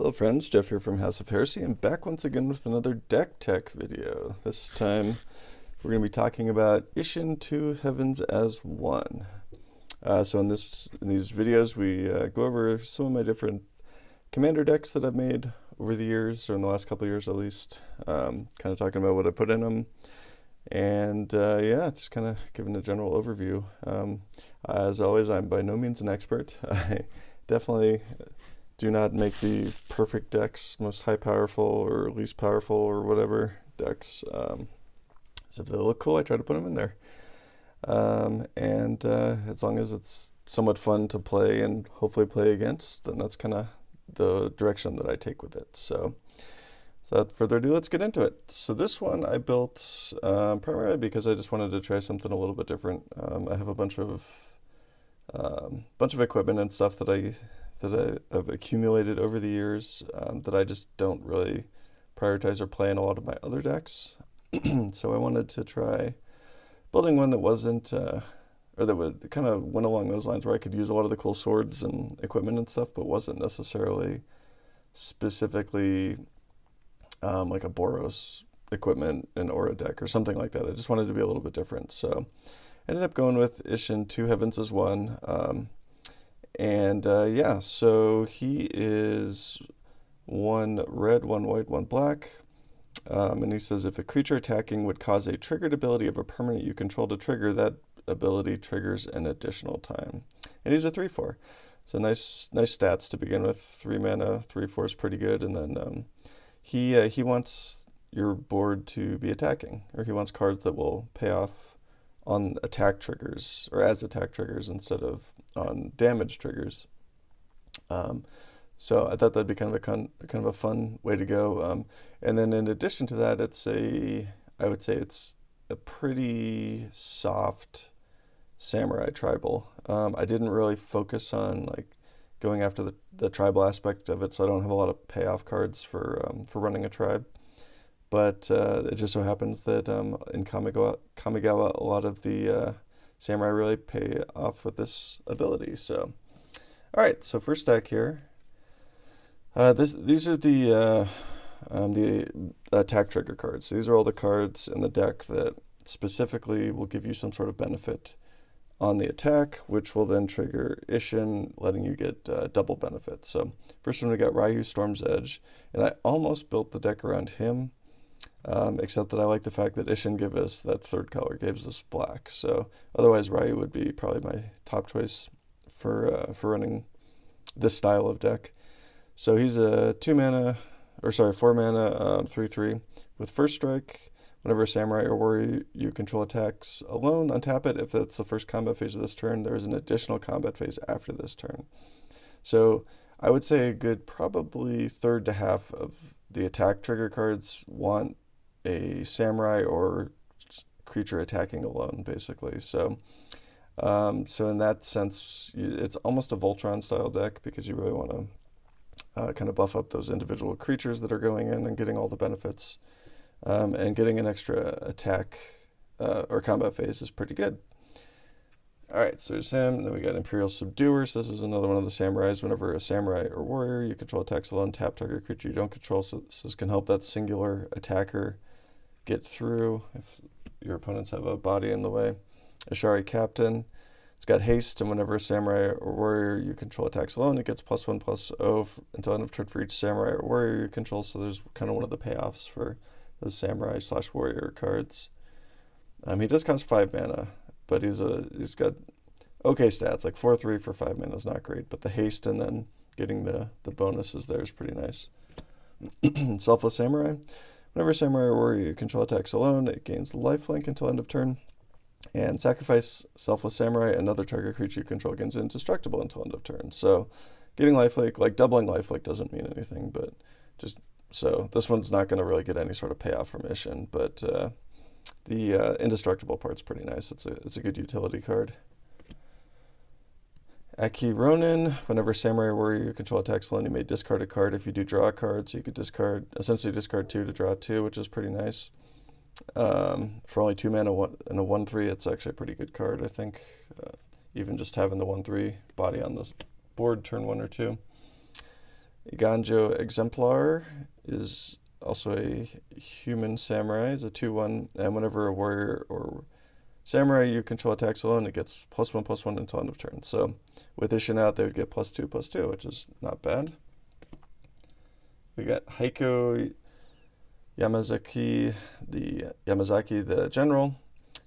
Hello friends, Jeff here from House of Heresy, and back once again with another deck tech video. This time we're going to be talking about Isshin Two Heavens as One. So in these videos we go over some of my different commander decks that I've made over the years, or in the last couple of years at least. Kind of talking about what I put in them, and yeah, just kind of giving a general overview. As always, I'm by no means an expert. I definitely do not make the perfect decks, most high powerful or least powerful or whatever decks. So if they look cool, I try to put them in there. And as long as it's somewhat fun to play and hopefully play against, then that's kind of the direction that I take with it. So without further ado, let's get into it. So this one I built primarily because I just wanted to try something a little bit different. I have a bunch of equipment and stuff that I've accumulated over the years that I just don't really prioritize or play in a lot of my other decks. So I wanted to try building one that wasn't, or that would kind of went along those lines, where I could use a lot of the cool swords and equipment and stuff, but wasn't necessarily specifically like a Boros equipment and Aura deck or something like that. I just wanted to be a little bit different. So I ended up going with Isshin Two Heavens as One. Yeah, so he is 1 red, 1 white, 1 black. And he says if a creature attacking would cause a triggered ability of a permanent you control to trigger, that ability triggers an additional time. And he's a 3/4. So nice stats to begin with. 3 mana, 3/4 is pretty good. And then he wants your board to be attacking, or he wants cards that will pay off on attack triggers, or as attack triggers instead of on damage triggers. So I thought that'd be kind of a fun way to go. And then in addition to that, I would say it's a pretty soft samurai tribal. I didn't really focus on like going after the tribal aspect of it, so I don't have a lot of payoff cards for running a tribe. But it just so happens that in Kamigawa, a lot of the samurai really pay off with this ability. So, all right. So first deck here. These are the attack trigger cards. These are all the cards in the deck that specifically will give you some sort of benefit on the attack, which will then trigger Isshin, letting you get double benefit. So first one we got Ryu Storm's Edge, and I almost built the deck around him. Except that I like the fact that Isshin gives us that third color, gives us black. So otherwise Ryu would be probably my top choice for running this style of deck. So he's a 4 mana, 3/3 with first strike. Whenever a samurai or warrior you control attacks alone, untap it. If that's the first combat phase of this turn, there is an additional combat phase after this turn. So I would say a good probably third to half of the attack trigger cards want a samurai or creature attacking alone, basically. So in that sense, it's almost a Voltron style deck, because you really want to kind of buff up those individual creatures that are going in and getting all the benefits, and getting an extra attack or combat phase is pretty good. All right, so there's him. Then we got Imperial Subduers. This is another one of the samurais. Whenever a samurai or warrior you control attacks alone, tap target creature you don't control. So this can help that singular attacker get through if your opponents have a body in the way. Ashari Captain. It's got haste, and whenever a samurai or warrior you control attacks alone, it gets +1/+0 until end of turn for each samurai or warrior you control. So there's kind of one of the payoffs for those samurai/warrior cards. He does cost 5 mana. But he's got okay stats, like 4/3 for 5 mana is not great, but the haste and then getting the bonuses there is pretty nice. Selfless Samurai. Whenever a samurai or warrior you control attacks alone, it gains lifelink until end of turn. And sacrifice Selfless Samurai, another target creature you control gains indestructible until end of turn. So getting lifelink, like doubling lifelink, doesn't mean anything, but just so this one's not going to really get any sort of payoff from Isshin, but the indestructible part's pretty nice. It's a good utility card. Aki Ronin. Whenever samurai or warrior you control attacks alone, you may discard a card. If you do draw a card, so you could essentially discard 2 to draw 2, which is pretty nice. For only 2 mana and a 1/3, it's actually a pretty good card, I think. Even just having the 1/3 body on this board turn 1 or 2. Ganjo Exemplar is also a human samurai. It's a 2/1, and whenever a warrior or samurai you control attacks alone, it gets +1/+1 until end of turn. So with Isshin out, they would get +2/+2, which is not bad. We got Heiko Yamazaki, the general.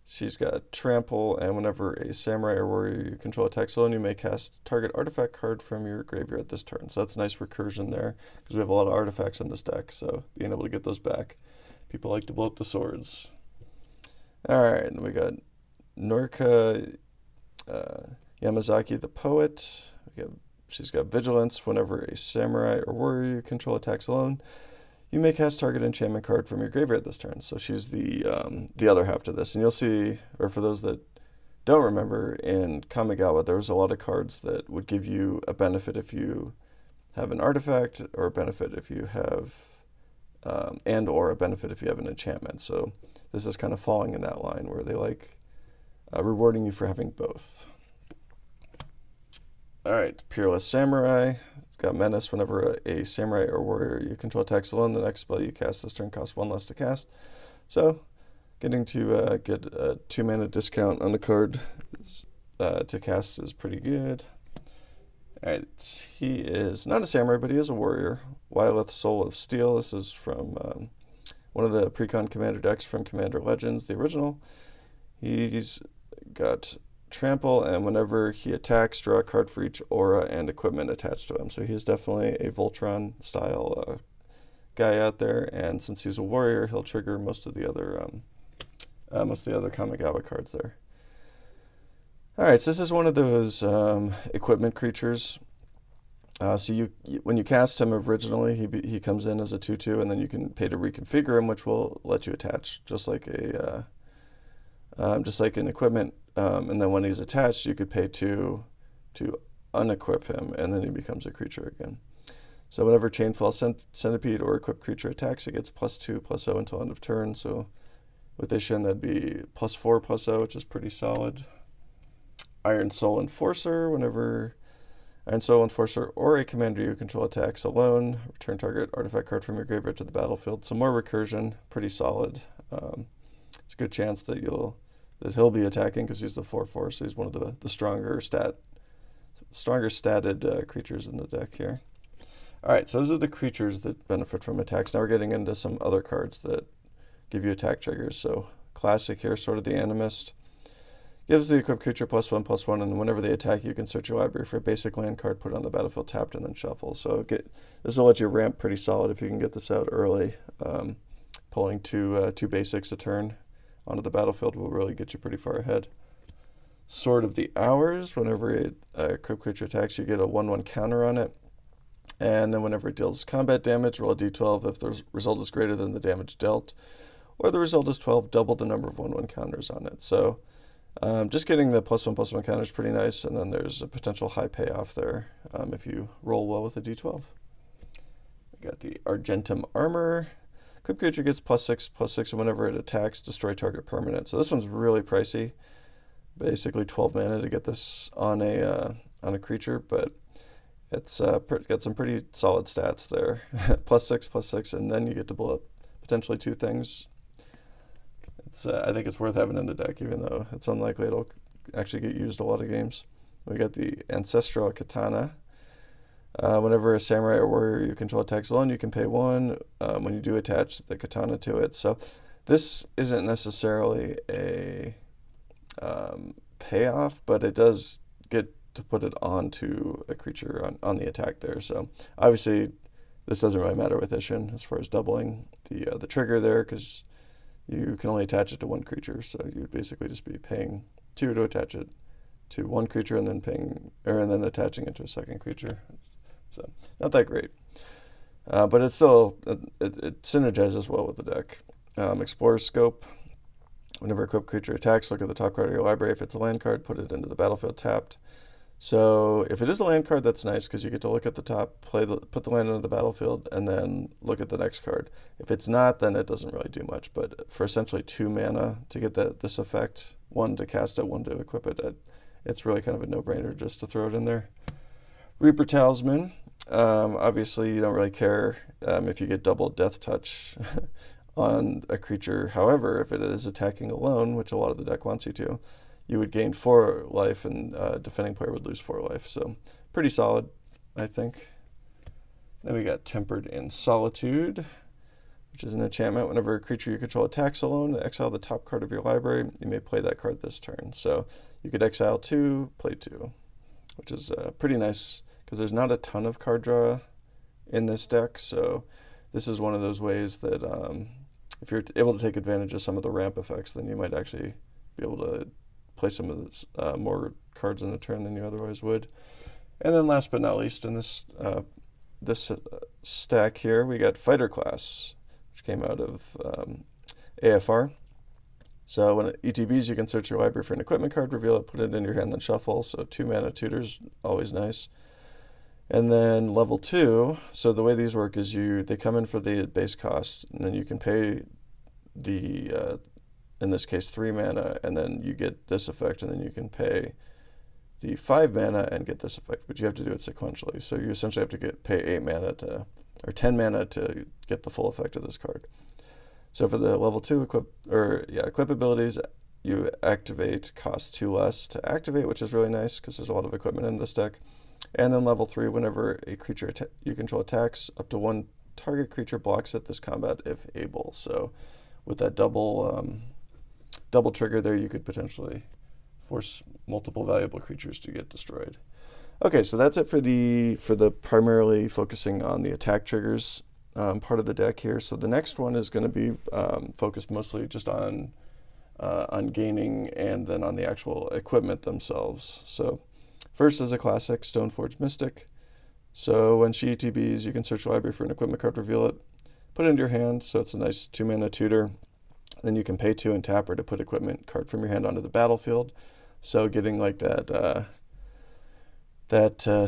She's got trample, and whenever a samurai or warrior you control attacks alone, you may cast target artifact card from your graveyard this turn. So that's nice recursion there, because we have a lot of artifacts in this deck, so being able to get those back. People like to blow up the swords. Alright, and we got Norika Yamazaki the poet. She's got vigilance. Whenever a samurai or warrior you control attacks alone, you may cast target enchantment card from your graveyard this turn. So she's the other half to this. And you'll see, or for those that don't remember, in Kamigawa there was a lot of cards that would give you a benefit if you have an artifact, or a benefit if you have, and or a benefit if you have an enchantment. So this is kind of falling in that line where they like rewarding you for having both. Alright, Peerless Samurai. It's got Menace. Whenever a samurai or warrior you control attacks alone, the next spell you cast this turn costs 1 less to cast. So, getting to get a 2-mana discount on the card to cast is pretty good. Alright, he is not a samurai, but he is a warrior. Wyleth, Soul of Steel. This is from one of the Precon Commander decks from Commander Legends, the original. He's got trample, and whenever he attacks, draw a card for each aura and equipment attached to him. So he's definitely a Voltron style guy out there, and since he's a warrior, he'll trigger most of the other Kamigawa cards there. Alright, so this is one of those equipment creatures. So when you cast him originally, he comes in as a 2/2, and then you can pay to reconfigure him, which will let you attach just like an equipment. And then when he's attached, you could pay to unequip him, and then he becomes a creature again. So whenever Chainfall Centipede or equipped creature attacks, it gets +2/+0 until end of turn. So with Isshin, that'd be +4/+0, which is pretty solid. Iron Soul Enforcer. Whenever Iron Soul Enforcer or a commander you control attacks alone, return target artifact card from your graveyard to the battlefield. So more recursion, pretty solid. It's a good chance that he'll be attacking because he's the 4/4, so he's one of the stronger statted creatures in the deck here. Alright, so those are the creatures that benefit from attacks. Now we're getting into some other cards that give you attack triggers. So classic here, Sword of the Animist. Gives the equipped creature +1/+1, and whenever they attack, you can search your library for a basic land card, put it on the battlefield tapped, and then shuffle. So this will let you ramp pretty solid if you can get this out early. Pulling two basics a turn onto the battlefield will really get you pretty far ahead. Sword of the Hours. Whenever a equipped creature attacks, you get a 1/1 counter on it. And then whenever it deals combat damage, roll a d12. If the result is greater than the damage dealt, or the result is 12, double the number of 1/1 counters on it. So just getting the +1/+1 counter is pretty nice, and then there's a potential high payoff there if you roll well with a d12. We got the Argentum Armor. Equipped creature gets +6/+6, and whenever it attacks, destroy target permanent. So this one's really pricey. Basically 12 mana to get this on a creature, but it's got some pretty solid stats there. +6/+6, and then you get to blow up potentially 2 things. I think it's worth having in the deck, even though it's unlikely it'll actually get used a lot of games. We got the Ancestral Katana. Whenever a samurai or warrior you control attacks alone, you can pay 1 when you do attach the katana to it. So this isn't necessarily a payoff, but it does get to put it onto a creature on the attack there. So obviously this doesn't really matter with Isshin as far as doubling the trigger there, because you can only attach it to 1 creature. So you would basically just be paying 2 to attach it to 1 creature, and then attaching it to a second creature. So not that great, but it's still it synergizes well with the deck. Explorer's Scope. Whenever a equipped creature attacks, look at the top card of your library. If it's a land card, put it into the battlefield tapped. So if it is a land card, that's nice because you get to look at the top, put the land into the battlefield, and then look at the next card. If it's not, then it doesn't really do much. But for essentially 2 mana to get this effect, 1 to cast it, 1 to equip it, it's really kind of a no-brainer just to throw it in there. Reaper Talisman. Obviously, you don't really care if you get double death touch on a creature. However, if it is attacking alone, which a lot of the deck wants you to, you would gain 4 life and defending player would lose 4 life. So pretty solid, I think. Then we got Tempered in Solitude, which is an enchantment. Whenever a creature you control attacks alone, exile the top card of your library. You may play that card this turn. So you could exile 2, play 2, which is pretty nice because there's not a ton of card draw in this deck. So this is one of those ways that if you're able to take advantage of some of the ramp effects, then you might actually be able to play some of this, more cards in a turn than you otherwise would. And then last but not least, in this stack here, we got Fighter Class, which came out of AFR. So when it ETBs, you can search your library for an equipment card, reveal it, put it in your hand, then shuffle. So 2 mana tutors, always nice. And then level 2, so the way these work is they come in for the base cost, and then you can pay the, in this case, 3 mana, and then you get this effect, and then you can pay the 5 mana and get this effect, but you have to do it sequentially. So you essentially have to pay 8 mana or 10 mana to get the full effect of this card. So for the level 2 equip abilities, you activate cost 2 less to activate, which is really nice because there's a lot of equipment in this deck. And then level 3, whenever a creature you control attacks, up to 1 target creature blocks it this combat if able. So with that double trigger there, you could potentially force multiple valuable creatures to get destroyed. Okay, so that's it for the primarily focusing on the attack triggers part of the deck here. So the next one is going to be focused mostly just on gaining and then on the actual equipment themselves. So first is a classic Stoneforge Mystic. So when she ETBs, you can search your library for an equipment card, reveal it, put it into your hand. So it's a nice 2 mana tutor. Then you can pay 2 and tap her to put equipment card from your hand onto the battlefield. So getting like that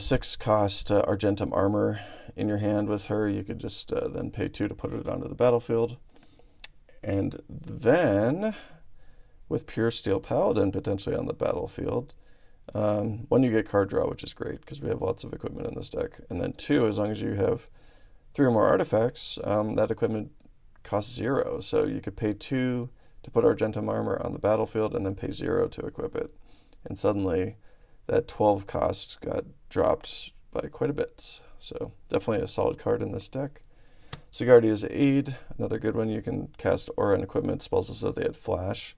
6 cost Argentum Armor in your hand with her, you could just then pay 2 to put it onto the battlefield. And then with Pure Steel Paladin potentially on the battlefield, 1, you get card draw, which is great because we have lots of equipment in this deck. And then 2, as long as you have 3 or more artifacts, that equipment costs 0. So you could pay 2 to put Argentum Armor on the battlefield and then pay 0 to equip it. And suddenly that 12 cost got dropped by quite a bit. So definitely a solid card in this deck. Sigardia's Aid, another good one. You can cast aura and equipment spells as though they had flash.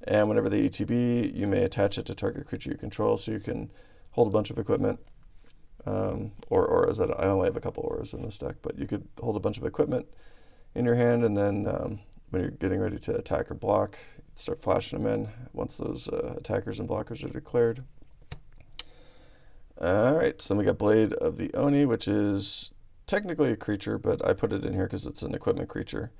And whenever they ETB, you may attach it to target creature you control, so you can hold a bunch of equipment. Or auras. I only have a couple auras in this deck, but you could hold a bunch of equipment in your hand, and then when you're getting ready to attack or block, start flashing them in once those attackers and blockers are declared. Alright, so then we got Blade of the Oni, which is technically a creature, but I put it in here because it's an equipment creature.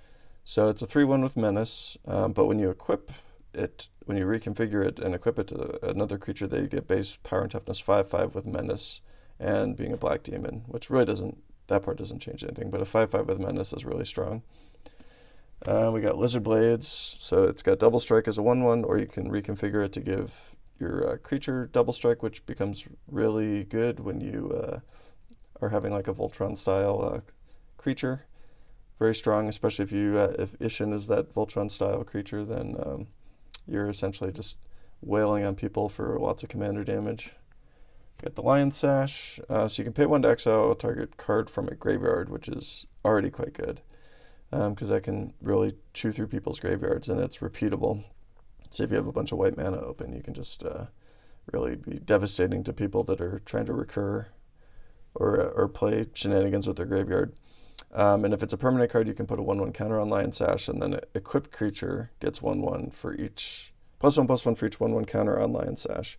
So it's a 3/1 with Menace, but when you equip it, when you reconfigure it and equip it to another creature, they get base power and toughness 5/5 with Menace and being a black demon, which really that part doesn't change anything, but a 5/5 with Menace is really strong. We got Lizard Blades, so it's got double strike as a 1/1, or you can reconfigure it to give your creature double strike, which becomes really good when you are having like a Voltron style creature. Very strong, especially if Isshin is that Voltron style creature, then you're essentially just wailing on people for lots of commander damage. Got the Lion Sash, so you can pay 1 to exile a target card from a graveyard, which is already quite good. Because that can really chew through people's graveyards, and it's repeatable. So if you have a bunch of white mana open, you can just really be devastating to people that are trying to recur or play shenanigans with their graveyard. And if it's a permanent card, you can put a 1/1 counter on Lion Sash, and then an equipped creature gets 1/1 for each, +1/+1 for each 1/1 counter on Lion Sash.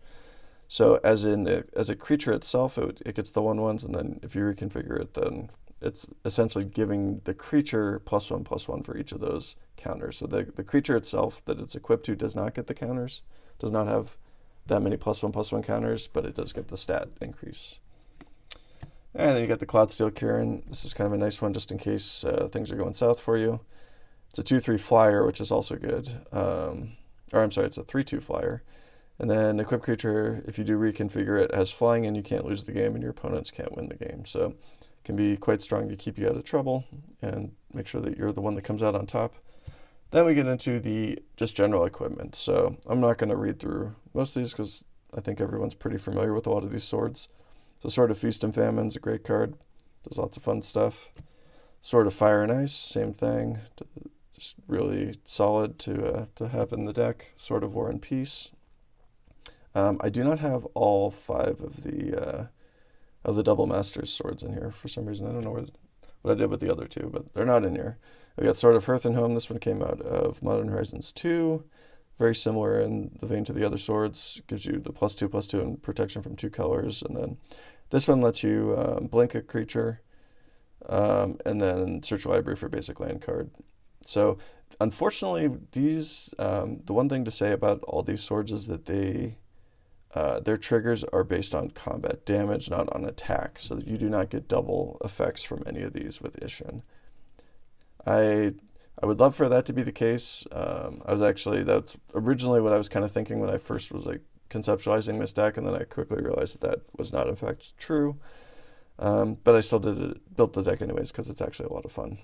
So as a creature itself, it gets the 1/1s, and then if you reconfigure it, then it's essentially giving the creature +1/+1 for each of those counters. So the creature itself that it's equipped to does not get the counters, does not have that many +1/+1 counters, but it does get the stat increase. And then you got the Cloudsteel Kieran. This is kind of a nice one just in case things are going south for you. It's a 2/3 flyer, which is also good. Or I'm sorry, it's a 3/2 flyer. And then equip creature, if you do reconfigure it, has flying and you can't lose the game and your opponents can't win the game. So it can be quite strong to keep you out of trouble and make sure that you're the one that comes out on top. Then we get into the just general equipment. So I'm not going to read through most of these because I think everyone's pretty familiar with a lot of these swords. So Sword of Feast and Famine is a great card. Does lots of fun stuff. Sword of Fire and Ice, same thing. Just really solid to have in the deck. Sword of War and Peace. I do not have all 5 of the Double Masters swords in here for some reason. I don't know what I did with the other 2, but they're not in here. We got Sword of Hearth and Home. This one came out of Modern Horizons 2. Very similar in the vein to the other swords. Gives you the +2/+2 and protection from 2 colors. And then this one lets you blink a creature and then search a library for basic land card. So unfortunately, these the one thing to say about all these swords is that their triggers are based on combat damage, not on attack. So you do not get double effects from any of these with Isshin. I would love for that to be the case. That's originally what I was kind of thinking when I first was like conceptualizing this deck, and then I quickly realized that was not in fact true. But I still built the deck anyways because it's actually a lot of fun.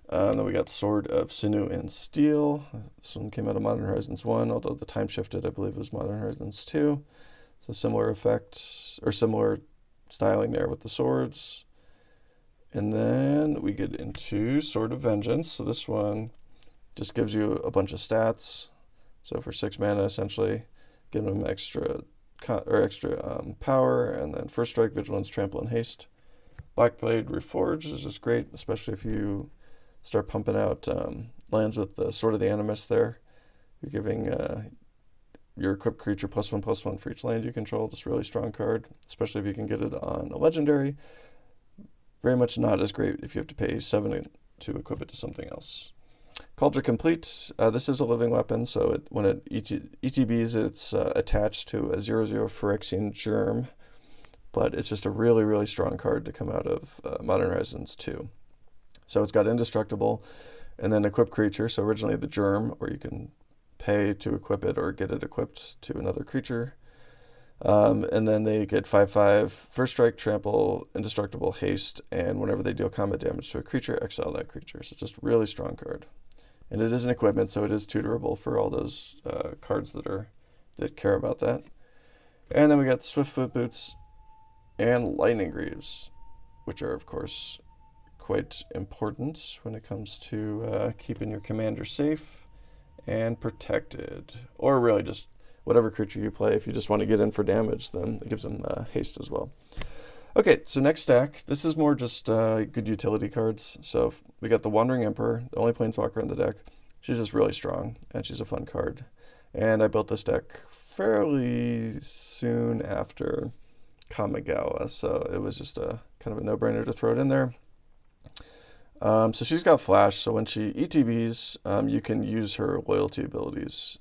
Then we got Sword of Sinew and Steel. This one came out of Modern Horizons 1, although the time shifted, I believe, was Modern Horizons 2. It's a similar effect, or similar styling there with the swords. And then we get into Sword of Vengeance. So this one just gives you a bunch of stats. So for 6 mana, essentially, give them extra power, and then First Strike, Vigilance, Trample, and Haste. Blackblade Reforged is just great, especially if you start pumping out lands with the Sword of the Animus there. You're giving your equipped creature +1/+1 for each land you control. Just really strong card, especially if you can get it on a legendary. Very much not as great if you have to pay 7 to equip it to something else. Cauldron Complete. This is a living weapon, so when it ETBs, it's attached to a 0/0 Phyrexian Germ, but it's just a really, really strong card to come out of Modern Horizons 2. So it's got Indestructible, and then Equip Creature, so originally the Germ, or you can pay to equip it or get it equipped to another creature. And then they get 5/5, First Strike, Trample, Indestructible, Haste, and whenever they deal combat damage to a creature, exile that creature. So it's just a really strong card. And it is an equipment, so it is tutorable for all those cards that care about that. And then we got Swiftfoot Boots and Lightning Greaves, which are, of course, quite important when it comes to keeping your commander safe and protected. Or really just whatever creature you play. If you just want to get in for damage, then it gives them haste as well. Okay, so next stack. This is more just good utility cards. So we got the Wandering Emperor, the only planeswalker in the deck. She's just really strong, and she's a fun card. And I built this deck fairly soon after Kamigawa, so it was just a kind of a no-brainer to throw it in there. So she's got Flash, so when she ETBs, you can use her loyalty abilities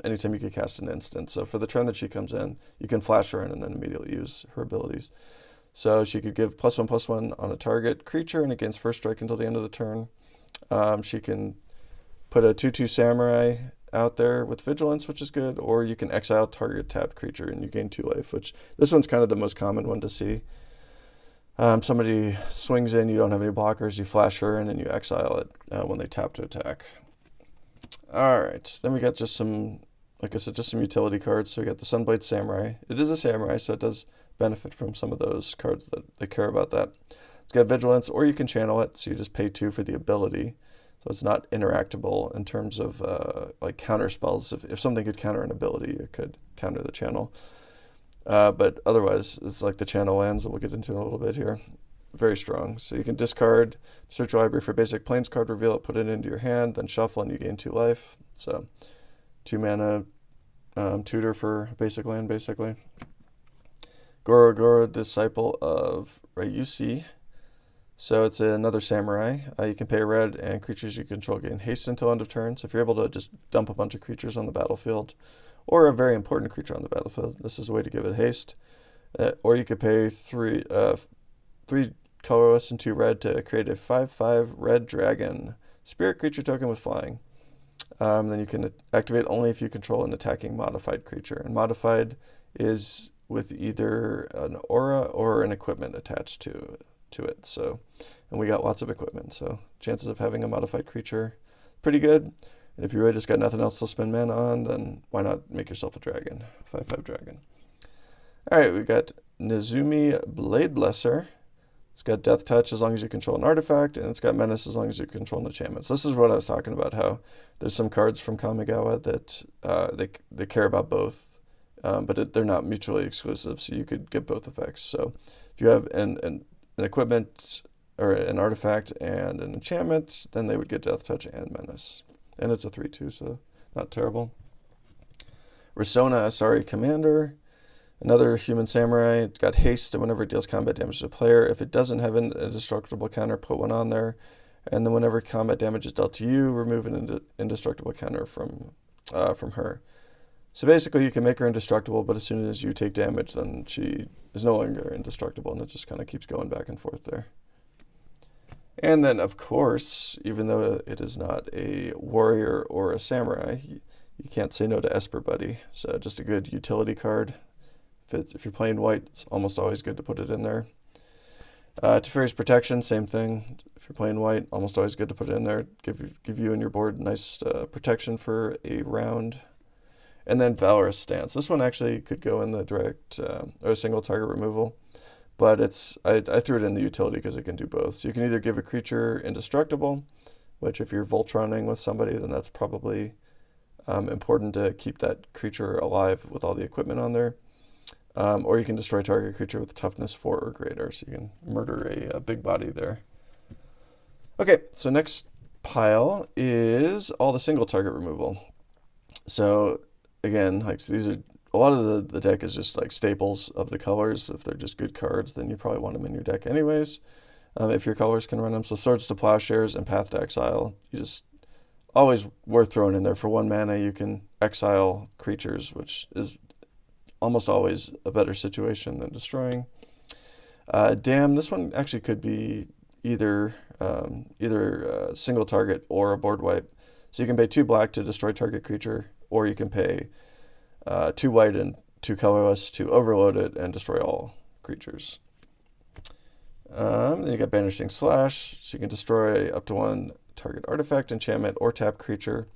anytime you can cast an instant. So for the turn that she comes in, you can flash her in and then immediately use her abilities. So she could give +1/+1 on a target creature and against First Strike until the end of the turn. She can put a 2/2 Samurai out there with Vigilance, which is good, or you can exile target tapped creature and you gain 2 life, which this one's kind of the most common one to see. Somebody swings in, you don't have any blockers, you flash her in and you exile it when they tap to attack. Alright, then we got just some, like I said, just some utility cards. So we got the Sunblade Samurai. It is a Samurai, so it does benefit from some of those cards that care about that. It's got Vigilance, or you can channel it, so you just pay 2 for the ability. So it's not interactable in terms of like counter spells. If something could counter an ability, it could counter the channel. But otherwise, it's like the channel lands that we'll get into in a little bit here. Very strong. So you can discard, search your library for basic planes card, reveal it, put it into your hand, then shuffle, and you gain 2 life. So 2 mana tutor for basic land, basically. Goro, Disciple of Ryusi. So it's another Samurai. You can pay red, and creatures you control gain haste until end of turn. So if you're able to just dump a bunch of creatures on the battlefield, or a very important creature on the battlefield, this is a way to give it haste. Or you could pay 3 colorless and 2 red to create a 5/5 red dragon spirit creature token with flying. Then you can activate only if you control an attacking modified creature. And modified is with either an aura or an equipment attached to it. So, and we got lots of equipment, so chances of having a modified creature, pretty good. And if you really just got nothing else to spend mana on, then why not make yourself a dragon, 5/5 dragon. All right, we got Nezumi Blade Blesser. It's got Death Touch as long as you control an artifact, and it's got Menace as long as you control an enchantment. So this is what I was talking about, how there's some cards from Kamigawa that they care about both, but they're not mutually exclusive, so you could get both effects. So if you have an equipment or an artifact and an enchantment, then they would get Death Touch and Menace. And it's a 3/2, so not terrible. Risona Asari Commander. Another human samurai. It's got haste, and whenever it deals combat damage to a player, if it doesn't have an indestructible counter, put one on there. And then whenever combat damage is dealt to you, remove an indestructible counter from her. So basically, you can make her indestructible, but as soon as you take damage, then she is no longer indestructible, and it just kind of keeps going back and forth there. And then, of course, even though it is not a warrior or a samurai, you can't say no to Esper Buddy. So just a good utility card. If you're playing white, it's almost always good to put it in there. Teferi's Protection, same thing. If you're playing white, almost always good to put it in there. Give you and your board nice protection for a round. And then Valorous Stance. This one actually could go in the direct or single target removal, but I threw it in the utility because it can do both. So you can either give a creature indestructible, which if you're Voltroning with somebody, then that's probably important to keep that creature alive with all the equipment on there. Or you can destroy target creature with toughness 4 or greater, so you can murder a big body there. Okay, so next pile is all the single target removal. So again, like these are a lot of the deck is just like staples of the colors. If they're just good cards, then you probably want them in your deck anyways. If your colors can run them, so Swords to Plowshares and Path to Exile, you just always worth throwing in there. For 1 mana, you can exile creatures, which is almost always a better situation than destroying. Damn, this one actually could be either single target or a board wipe. So you can pay 2 black to destroy target creature, or you can pay 2 white and 2 colorless to overload it and destroy all creatures. Then you got Banishing Slash, so you can destroy up to 1 target artifact, enchantment, or tap creature.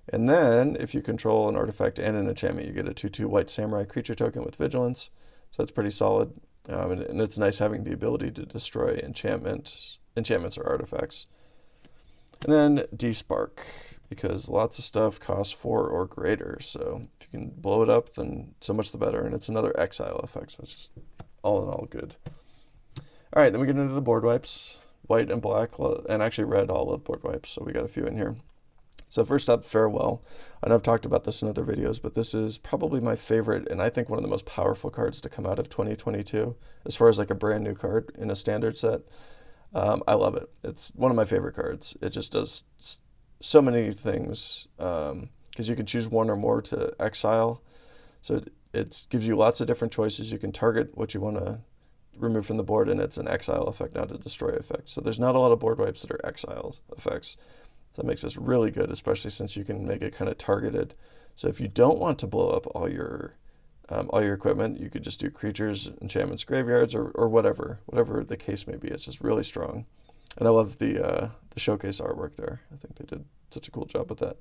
And then, if you control an artifact and an enchantment, you get a 2/2 white samurai creature token with vigilance. So that's pretty solid. And it's nice having the ability to destroy enchantments or artifacts. And then D-Spark, because lots of stuff costs 4 or greater. So if you can blow it up, then so much the better. And it's another exile effect, so it's just all in all good. All right, then we get into the board wipes. White and black, and actually red all love board wipes, so we got a few in here. So first up, Farewell. I know I've talked about this in other videos, but this is probably my favorite, and I think one of the most powerful cards to come out of 2022, as far as like a brand new card in a standard set. I love it. It's one of my favorite cards. It just does so many things, because you can choose 1 or more to exile. So it gives you lots of different choices. You can target what you want to remove from the board, and it's an exile effect, not a destroy effect. So there's not a lot of board wipes that are exile effects. So that makes this really good, especially since you can make it kind of targeted. So if you don't want to blow up all your equipment, you could just do creatures, enchantments, graveyards, or whatever the case may be. It's just really strong. And I love the showcase artwork there. I think they did such a cool job with that.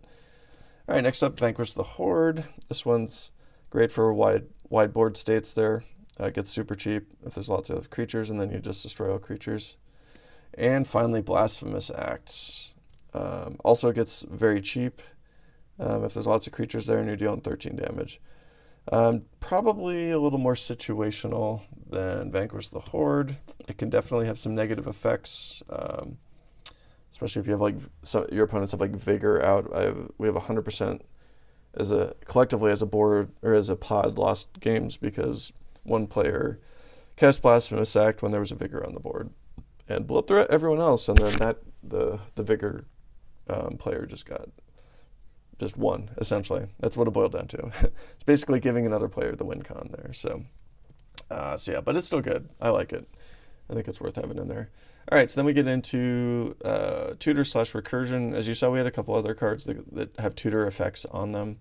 All right, next up, Vanquish the Horde. This one's great for wide board states there. It gets super cheap if there's lots of creatures, and then you just destroy all creatures. And finally, Blasphemous Act. Also gets very cheap if there's lots of creatures there and you're dealing 13 damage. Probably a little more situational than Vanquish the Horde. It can definitely have some negative effects, especially if you have your opponents have like Vigor out. We have 100% collectively as a board or as a pod lost games because one player cast Blasphemous Act when there was a Vigor on the board and blew up everyone else, and then the Vigor player just won, essentially. That's what it boiled down to. It's basically giving another player the win con there. So yeah, but it's still good. I like it. I think it's worth having in there. All right, so then we get into tutor slash recursion. As you saw, we had a couple other cards that have tutor effects on them.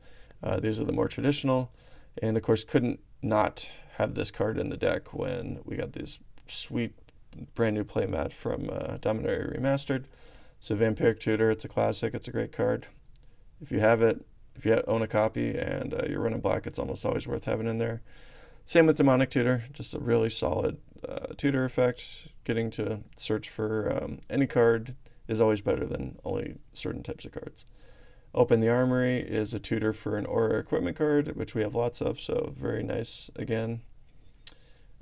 These are the more traditional, and of course couldn't not have this card in the deck when we got this sweet brand new playmat from Dominaria Remastered. So Vampiric Tutor, it's a classic, it's a great card. If you have it, if you own a copy and you're running black, it's almost always worth having in there. Same with Demonic Tutor, just a really solid tutor effect. Getting to search for any card is always better than only certain types of cards. Open the Armory is a tutor for an aura equipment card, which we have lots of, so very nice again.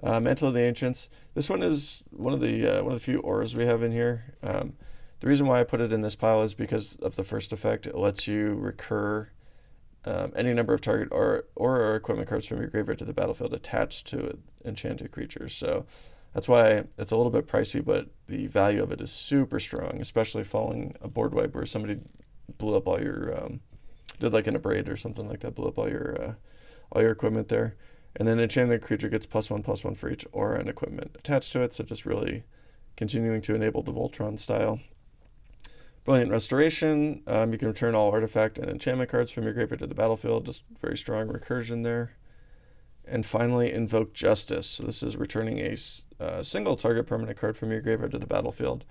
Mantle of the Ancients. This one is one of the few auras we have in here. The reason why I put it in this pile is because of the first effect. It lets you recur any number of target aura or equipment cards from your graveyard to the battlefield attached to enchanted creatures. So that's why it's a little bit pricey, but the value of it is super strong, especially following a board wipe where somebody blew up all your, did like an abrade or something like that, blew up all your equipment there. And then enchanted creature gets +1/+1 for each aura and equipment attached to it, so just really continuing to enable the Voltron style. Brilliant Restoration, you can return all artifact and enchantment cards from your graveyard to the battlefield, just very strong recursion there. And finally, Invoke Justice. So this is returning a single target permanent card from your graveyard to the battlefield.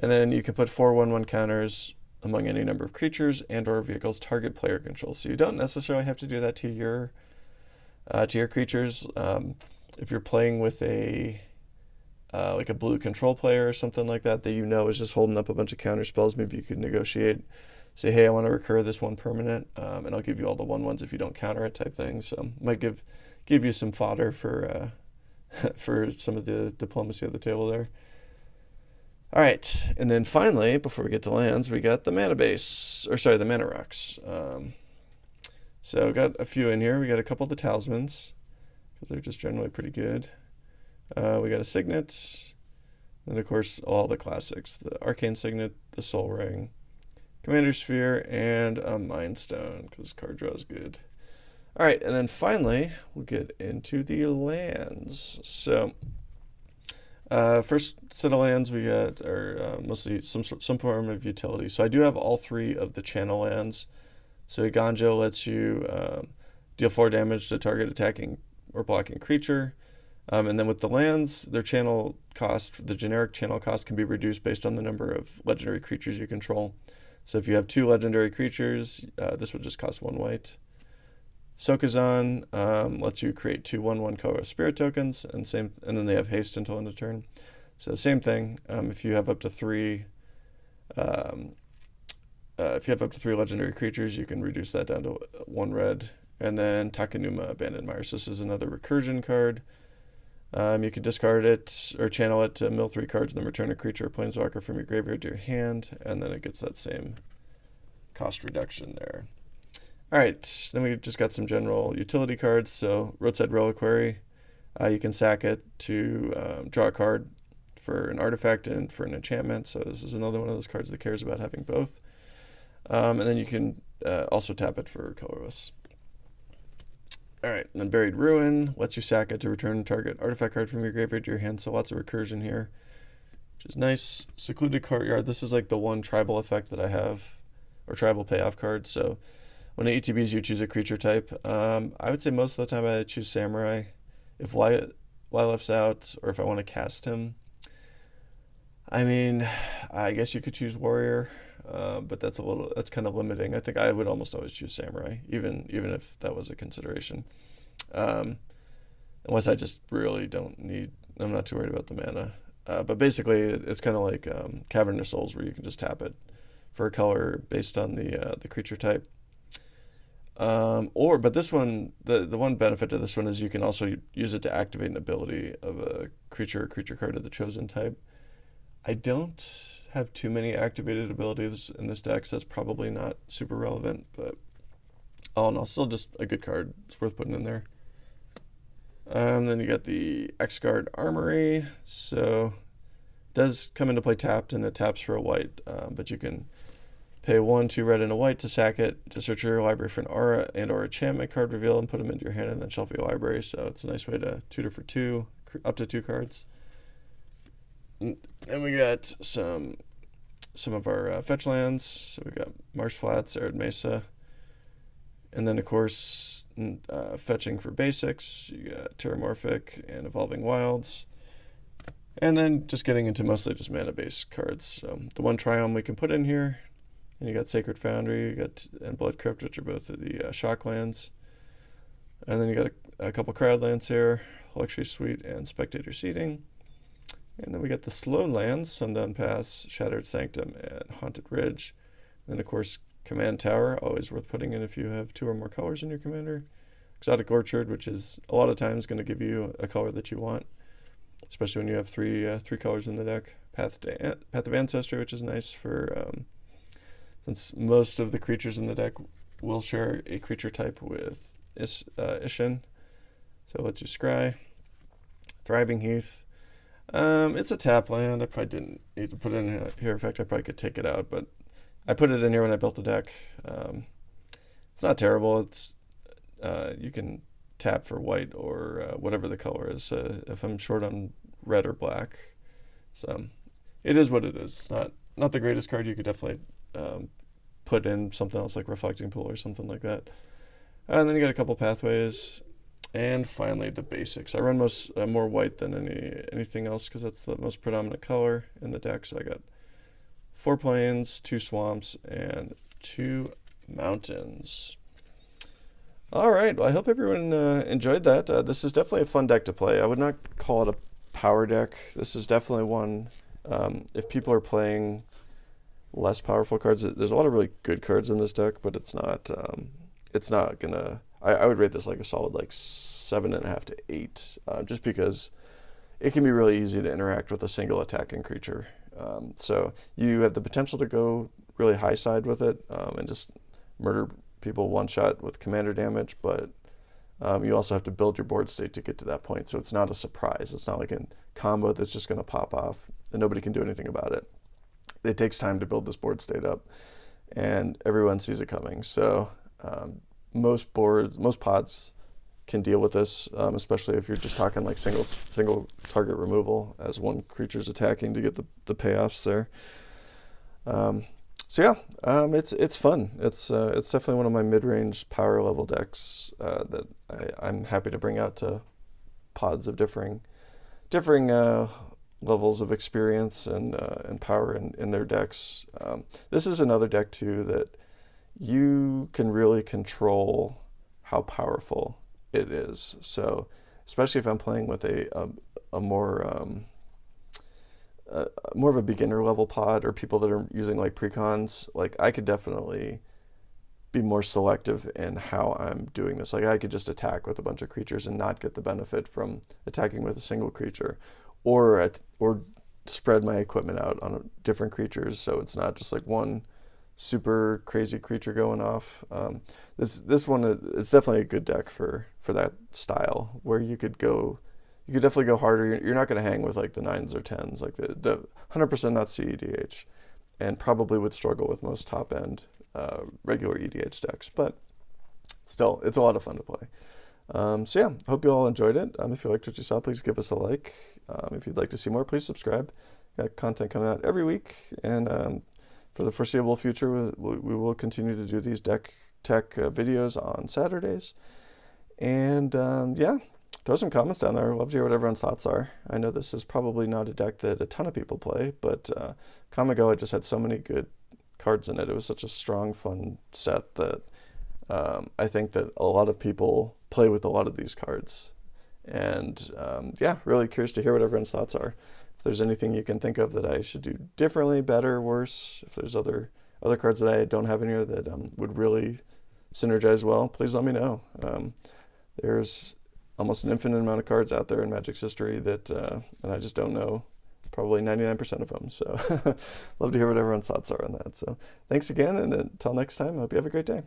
And then you can put 4/1/1 counters among any number of creatures and or vehicles target player control. So you don't necessarily have to do that to your creatures. If you're playing with like a blue control player or something like that you know is just holding up a bunch of counter spells, maybe you could negotiate, say, hey, I want to recur this one permanent, and I'll give you all the 1/1s if you don't counter it type thing. So might give you some fodder for for some of the diplomacy of the table there. All right, and then finally, before we get to lands, we got the mana base, or sorry, the mana rocks. So got a few in here. We got a couple of the talismans, because they're just generally pretty good. We got a signet, and of course all the classics, the Arcane Signet, the Soul Ring, Commander Sphere, and a Mind Stone, because card draw is good. All right, and then finally, we'll get into the lands. So first set of lands we got are mostly some form of utility. So I do have all three of the channel lands. So Ganjo lets you deal 4 damage to target attacking or blocking creature. And then with the lands, their channel cost, the generic channel cost, can be reduced based on the number of legendary creatures you control. So if you have 2 legendary creatures, this would just cost 1 white. Sokazan lets you create 2 1/1 colorless spirit tokens, and then they have haste until end of turn. So same thing. If you have up to 3 legendary creatures, you can reduce that down to 1 red. And then Takenuma Abandoned Mire. So this is another recursion card. You can discard it or channel it to mill 3 cards and then return a creature or planeswalker from your graveyard to your hand, and then it gets that same cost reduction there. All right, then we just got some general utility cards. So Roadside Reliquary, you can sack it to draw a card for an artifact and for an enchantment. So this is another one of those cards that cares about having both. And then you can also tap it for colorless. All right, and then Buried Ruin lets you sack it to return a target artifact card from your graveyard to your hand, so lots of recursion here, which is nice. Secluded Courtyard, this is like the one tribal effect that I have, or tribal payoff card. So when it ETBs, you choose a creature type. I would say most of the time I choose Samurai. If Wyleft's out, or if I want to cast him, I mean, I guess you could choose Warrior, but that's kind of limiting. I think I would almost always choose Samurai, even if that was a consideration. Unless I just really I'm not too worried about the mana. But basically, it's kind of like Cavernous Souls, where you can just tap it for a color based on the creature type. But this one, the one benefit to this one is you can also use it to activate an ability of a creature or creature card of the chosen type. I don't have too many activated abilities in this deck, so that's probably not super relevant, but all in all, still just a good card. It's worth putting in there. Then you got the X-Guard Armory. So it does come into play tapped, and it taps for a white, but you can pay 1, 2 red and a white to sack it, to search your library for an aura and or enchantment card reveal and put them into your hand and then shuffle your library. So it's a nice way to tutor for 2, up to 2 cards. And we got some of our fetch lands. So we got Marsh Flats, Arid Mesa, and then of course fetching for basics. You got Terramorphic and Evolving Wilds, and then just getting into mostly just mana based cards. So the one Triome we can put in here, and you got Sacred Foundry, you got and Blood Crypt, which are both of the shock lands, and then you got a couple crowd lands here, Luxury Suite and Spectator Seating. And then we got the slow lands, Sundown Pass, Shattered Sanctum, and Haunted Ridge. And then, of course, Command Tower, always worth putting in if you have 2 or more colors in your commander. Exotic Orchard, which is a lot of times going to give you a color that you want, especially when you have three colors in the deck. Path of Ancestry, which is nice for since most of the creatures in the deck will share a creature type with Isshin. So it lets you scry. Thriving Heath. It's a tap land. I probably didn't need to put it in here. In fact, I probably could take it out, but I put it in here when I built the deck. It's not terrible. It's you can tap for white or whatever the color is. If I'm short on red or black, so it is what it is. It's not the greatest card. You could definitely put in something else like Reflecting Pool or something like that. And then you got a couple pathways. And finally, the basics. I run more white than anything else because that's the most predominant color in the deck. So I got 4 plains, 2 swamps, and 2 mountains. All right. Well, I hope everyone enjoyed that. This is definitely a fun deck to play. I would not call it a power deck. This is definitely one. If people are playing less powerful cards, there's a lot of really good cards in this deck, but it's not. It's not gonna. I would rate this like a solid 7.5 to 8, just because it can be really easy to interact with a single attacking creature. So you have the potential to go really high side with it and just murder people one shot with commander damage, but you also have to build your board state to get to that point. So it's not a surprise. It's not like a combo that's just going to pop off and nobody can do anything about it. It takes time to build this board state up, and everyone sees it coming. So most pods can deal with this, especially if you're just talking like single target removal as one creature's attacking to get the payoffs there. So yeah, it's fun. It's definitely one of my mid-range power level decks that I'm happy to bring out to pods of differing levels of experience and power in their decks. This is another deck too that you can really control how powerful it is. So especially if I'm playing with a more of a beginner level pod, or people that are using like precons, like I could definitely be more selective in how I'm doing this. Like I could just attack with a bunch of creatures and not get the benefit from attacking with a single creature, or spread my equipment out on different creatures so it's not just like one super crazy creature going off. This one, it's definitely a good deck for that style, where you could definitely go harder. You're not going to hang with like the 9s or 10s, like the 100% not CEDH, and probably would struggle with most top end regular EDH decks, but still, it's a lot of fun to play. So yeah, hope you all enjoyed it. If you liked what you saw, please give us a like. If you'd like to see more, please subscribe. Got content coming out every week, and for the foreseeable future, we will continue to do these deck tech videos on Saturdays. And yeah, throw some comments down there. I'd love to hear what everyone's thoughts are. I know this is probably not a deck that a ton of people play, but Kamigo, it just had so many good cards in it. It was such a strong, fun set that I think that a lot of people play with a lot of these cards. And yeah, really curious to hear what everyone's thoughts are. If there's anything you can think of that I should do differently, better, worse, if there's other cards that I don't have in here that would really synergize well, please let me know. There's almost an infinite amount of cards out there in Magic's history that, and I just don't know probably 99% of them. So love to hear what everyone's thoughts are on that. So thanks again, and until next time, I hope you have a great day.